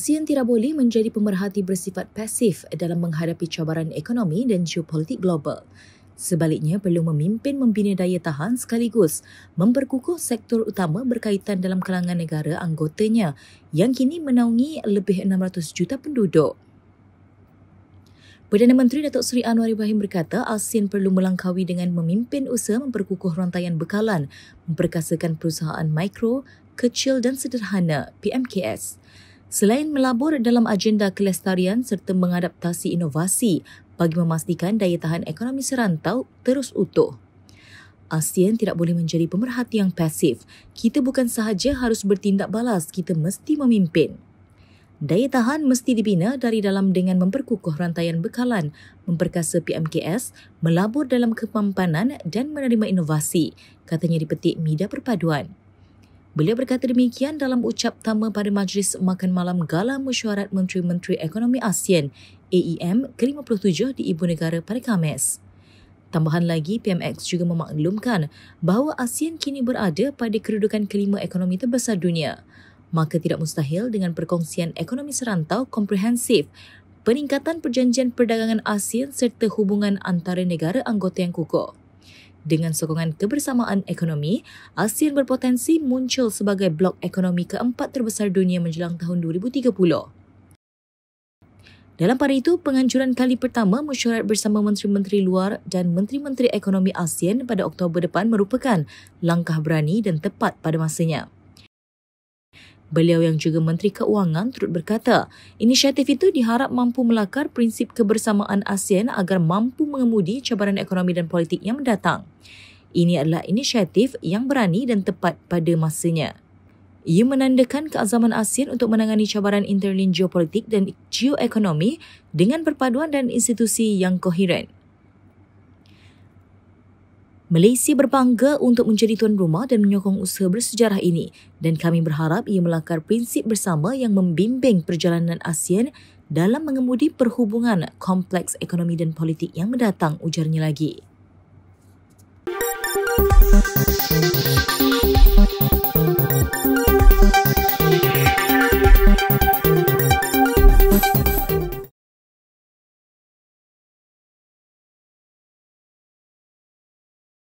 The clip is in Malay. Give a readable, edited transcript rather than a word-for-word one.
ASEAN tidak boleh menjadi pemerhati bersifat pasif dalam menghadapi cabaran ekonomi dan geopolitik global. Sebaliknya, perlu memimpin membina daya tahan sekaligus memperkukuh sektor utama berkaitan dalam kalangan negara anggotanya yang kini menaungi lebih 600 juta penduduk. Perdana Menteri Datuk Seri Anwar Ibrahim berkata ASEAN perlu melangkaui dengan memimpin usaha memperkukuh rantaian bekalan, memperkasakan perusahaan mikro, kecil dan sederhana (PMKS). Selain melabur dalam agenda kelestarian serta mengadaptasi inovasi bagi memastikan daya tahan ekonomi serantau terus utuh. ASEAN tidak boleh menjadi pemerhati yang pasif. Kita bukan sahaja harus bertindak balas, kita mesti memimpin. Daya tahan mesti dibina dari dalam dengan memperkukuh rantaian bekalan, memperkasa PMKS, melabur dalam kemampanan dan menerima inovasi, katanya dipetik Media Perpaduan. Beliau berkata demikian dalam ucap tama pada Majlis Makan Malam Gala Mesyuarat Menteri-Menteri Ekonomi ASEAN AEM ke-57 di Ibu Negara pada Khamis. Tambahan lagi, PMX juga memaklumkan bahawa ASEAN kini berada pada kedudukan kelima ekonomi terbesar dunia. Maka tidak mustahil dengan perkongsian ekonomi serantau komprehensif, peningkatan perjanjian perdagangan ASEAN serta hubungan antara negara anggota yang kukuh. Dengan sokongan kebersamaan ekonomi, ASEAN berpotensi muncul sebagai blok ekonomi keempat terbesar dunia menjelang tahun 2030. Dalam pada itu, penganjuran kali pertama mesyuarat bersama Menteri-Menteri Luar dan Menteri-Menteri Ekonomi ASEAN pada Oktober depan merupakan langkah berani dan tepat pada masanya. Beliau yang juga Menteri Keuangan turut berkata, inisiatif itu diharap mampu melakar prinsip kebersamaan ASEAN agar mampu mengemudi cabaran ekonomi dan politik yang mendatang. Ini adalah inisiatif yang berani dan tepat pada masanya. Ia menandakan keazaman ASEAN untuk menangani cabaran interlin geopolitik dan geoekonomi dengan perpaduan dan institusi yang koheren. Malaysia berbangga untuk menjadi tuan rumah dan menyokong usaha bersejarah ini dan kami berharap ia melakar prinsip bersama yang membimbing perjalanan ASEAN dalam mengemudi perhubungan kompleks ekonomi dan politik yang mendatang, ujarnya lagi.